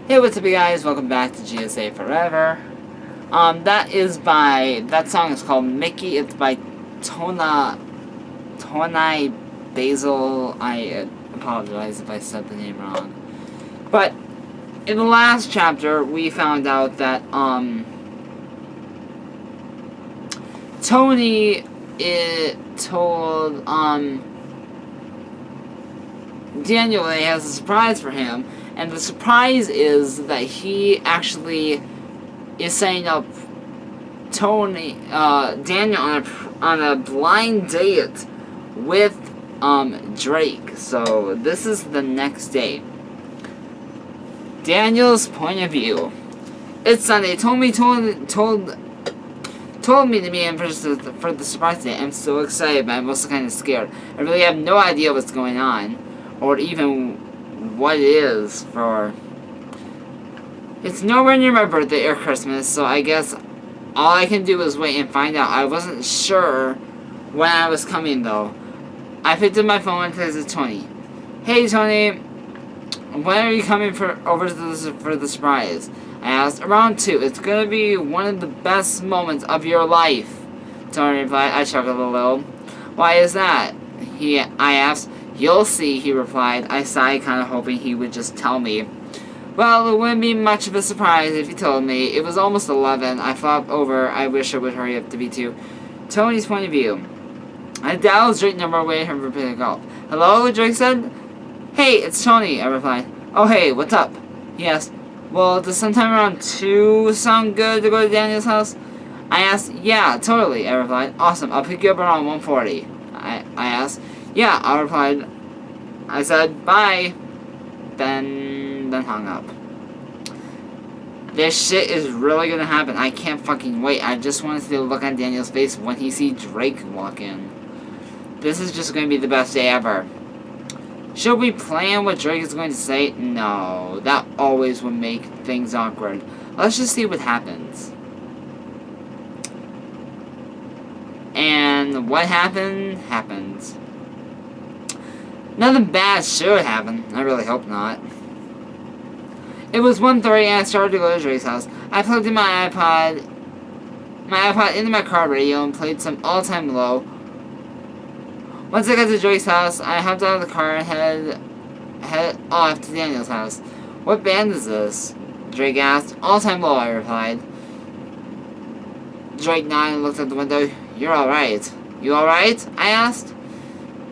Hey, what's up, you guys? Welcome back to GSA Forever. That song is called Mickey. It's by Tonai Basil. I apologize if I said the name wrong. But in the last chapter, we found out that, Tony told, Daniel that he has a surprise for him. And the surprise is that he actually is setting up Daniel on a blind date with, Drake. So this is the next day. Daniel's point of view. It's Sunday. Told me to meet him for the surprise date. I'm so excited, but I'm also kind of scared. I really have no idea what's going on, or even what it is for. It's nowhere near my birthday or Christmas, so I guess all I can do is wait and find out. I wasn't sure when I was coming, though. I picked up my phone and texted Tony. Hey, Tony, when are you coming for the surprise? I asked. Around 2. It's gonna be one of the best moments of your life, Tony replied. I chuckled a little. Why is that? I asked. You'll see, he replied. I sighed, kind of hoping he would just tell me. Well, it wouldn't be much of a surprise if he told me. It was almost 11. I flopped over. I wish I would hurry up to be 2. Tony's point of view. I dialed Drake's number, waiting for him to pick up. Hello, Drake said. Hey, it's Tony, I replied. Oh, hey, what's up? He asked. Well, does sometime around 2 sound good to go to Daniel's house? I asked. Yeah, totally, I replied. Awesome, I'll pick you up around 1:40. I asked. Yeah, I replied. I said, bye. Then hung up. This shit is really gonna happen. I can't fucking wait. I just want to see the look on Daniel's face when he sees Drake walk in. This is just gonna be the best day ever. Should we plan what Drake is going to say? No, that always would make things awkward. Let's just see what happens. And what happens. Nothing bad should happen. I really hope not. It was 1:30 and I started to go to Drake's house. I plugged in my iPod into my car radio and played some all-time low. Once I got to Drake's house, I hopped out of the car and headed off to Daniel's house. What band is this? Drake asked. All-time low, I replied. Drake nodded and looked out the window. You're alright. You alright? I asked.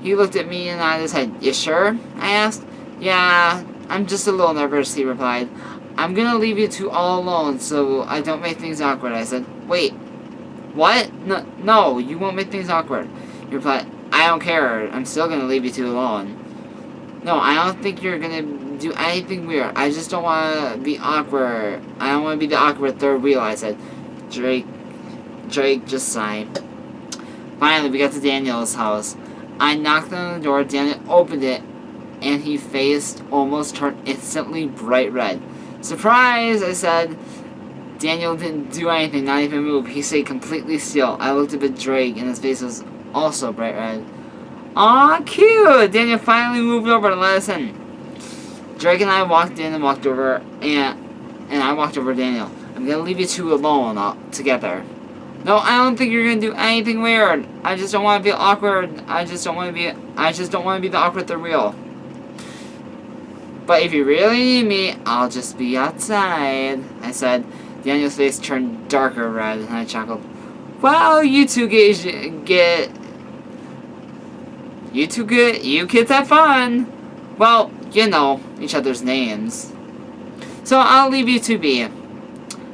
He looked at me and nodded his head. You sure? I asked. Yeah, I'm just a little nervous, he replied. I'm gonna leave you 2 all alone so I don't make things awkward, I said. Wait. What? No, you won't make things awkward. He replied. I don't care. I'm still gonna leave you 2 alone. No, I don't think you're gonna do anything weird. I just don't wanna be awkward. I don't wanna be the awkward third wheel, I said. Drake just sighed. Finally, we got to Daniel's house. I knocked on the door, Daniel opened it, and his face almost turned instantly bright red. Surprise, I said. Daniel didn't do anything, not even move. He stayed completely still. I looked up at Drake, and his face was also bright red. Aw, cute! Daniel finally moved over and let us in. Drake and I walked in and walked over, and I walked over to Daniel. I'm gonna leave you 2 alone together. No, I don't think you're gonna do anything weird. I just don't want to be awkward. I just don't want to be the awkward third wheel. But if you really need me, I'll just be outside, I said. Daniel's face turned darker red, and I chuckled. Well, you kids have fun. Well, you know each other's names. So I'll leave you 2 be,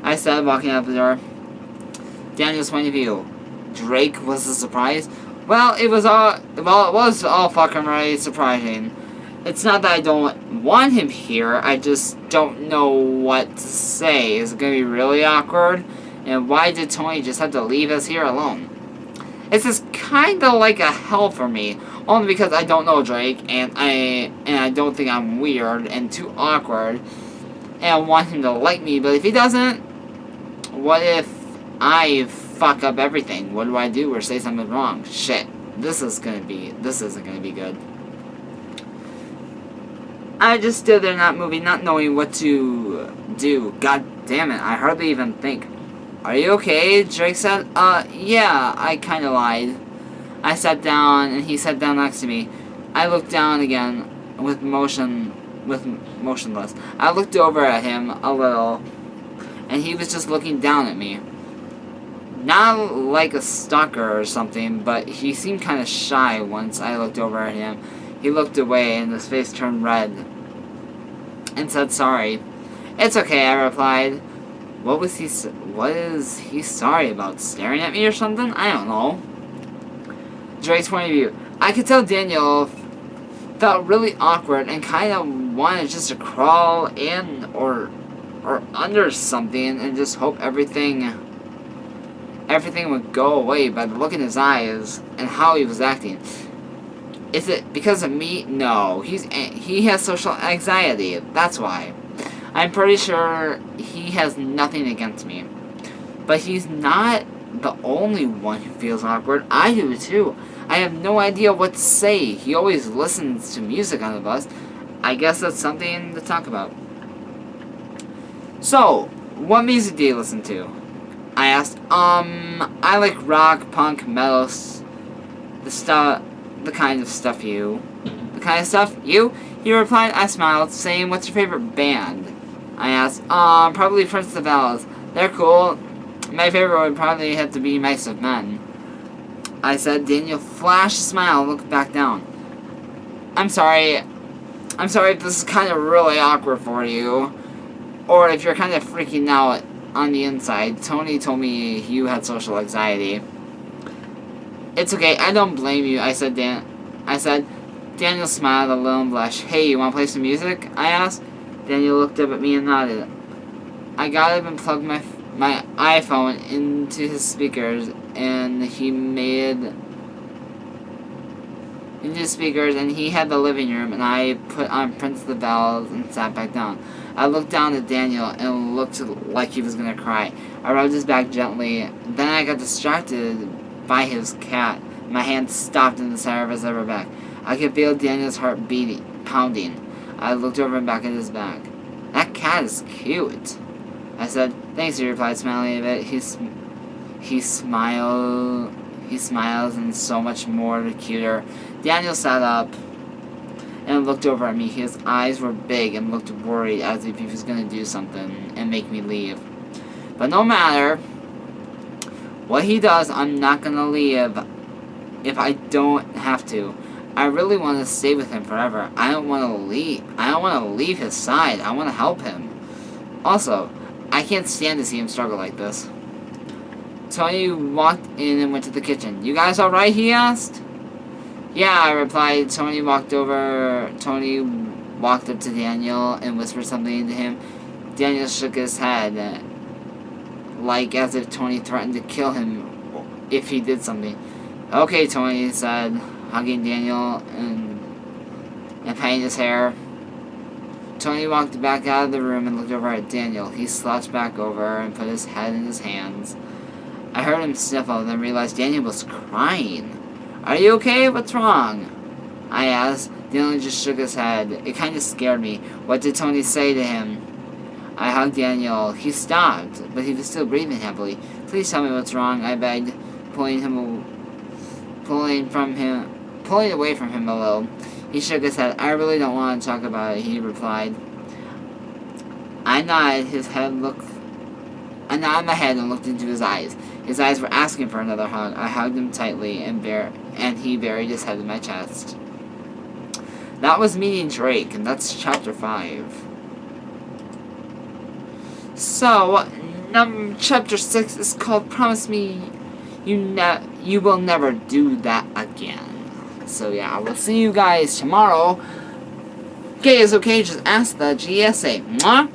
I said, walking out the door. Daniel's point of view. Drake was a surprise. Well, it was all fucking really surprising. It's not that I don't want him here, I just don't know what to say. Is it gonna be really awkward? And why did Tony just have to leave us here alone? It's just kinda like a hell for me. Only because I don't know Drake, and I don't think I'm weird and too awkward. And I want him to like me, but if he doesn't, what if I fuck up everything? What do I do or say something wrong? Shit. This isn't gonna be good. I just stood there not moving, not knowing what to do. God damn it, I hardly even think. Are you okay? Drake said. Yeah, I kinda lied. I sat down, and he sat down next to me. I looked down again, motionless. I looked over at him a little, and he was just looking down at me. Not like a stalker or something, but he seemed kind of shy once I looked over at him. He looked away, and his face turned red, and said sorry. It's okay, I replied. What is he sorry about? Staring at me or something? I don't know. Drake's point of view. I could tell Daniel felt really awkward and kind of wanted just to crawl in or under something and just hope everything would go away by the look in his eyes and how he was acting. Is it because of me? No. He has social anxiety. That's why. I'm pretty sure he has nothing against me. But he's not the only one who feels awkward. I do too. I have no idea what to say. He always listens to music on the bus. I guess that's something to talk about. So, what music do you listen to? I asked. I like rock, punk, metal, the kind of stuff you. The kind of stuff you? He replied. I smiled, saying, what's your favorite band? I asked. Probably Prince of the Bells. They're cool. My favorite would probably have to be Mice of Men. I said. Daniel flashed a smile and looked back down. I'm sorry if this is kind of really awkward for you. Or if you're kind of freaking out on the inside. Tony told me you had social anxiety. It's okay, I don't blame you, I said. Daniel smiled a little and blushed. Hey, you want to play some music? I asked. Daniel looked up at me and nodded. I got up and plugged my iPhone into his speakers, and he had the living room, and I put on Prince of the Bells and sat back down. I looked down at Daniel and looked like he was going to cry. I rubbed his back gently. Then I got distracted by his cat. My hand stopped in the center of his upper back. I could feel Daniel's heart pounding. I looked over and back at his back. That cat is cute. I said, thanks, he replied, smiling a bit. He smiles and so much more cuter. Daniel sat up and looked over at me. His eyes were big and looked worried, as if he was going to do something and make me leave. But no matter what he does, I'm not going to leave if I don't have to. I really want to stay with him forever. I don't want to leave his side. I want to help him. Also, I can't stand to see him struggle like this. Tony walked in and went to the kitchen. You guys alright? He asked. Yeah, I replied. Tony walked up to Daniel and whispered something to him. Daniel shook his head, like as if Tony threatened to kill him if he did something. Okay, Tony said, hugging Daniel and patting his hair. Tony walked back out of the room and looked over at Daniel. He slouched back over and put his head in his hands. I heard him sniffle and then realized Daniel was crying. Are you okay? What's wrong? I asked. Daniel just shook his head. It kind of scared me. What did Tony say to him? I hugged Daniel. He stopped, but he was still breathing heavily. Please tell me what's wrong, I begged, pulling away from him a little. He shook his head. I really don't want to talk about it, he replied. I nodded my head and looked into his eyes. His eyes were asking for another hug. I hugged him tightly, and he buried his head in my chest. That was meeting Drake, and that's chapter 5. So, chapter 6 is called Promise Me You Will Never Do That Again. So yeah, we'll see you guys tomorrow. Okay, it's okay, just ask the GSA. Mwah!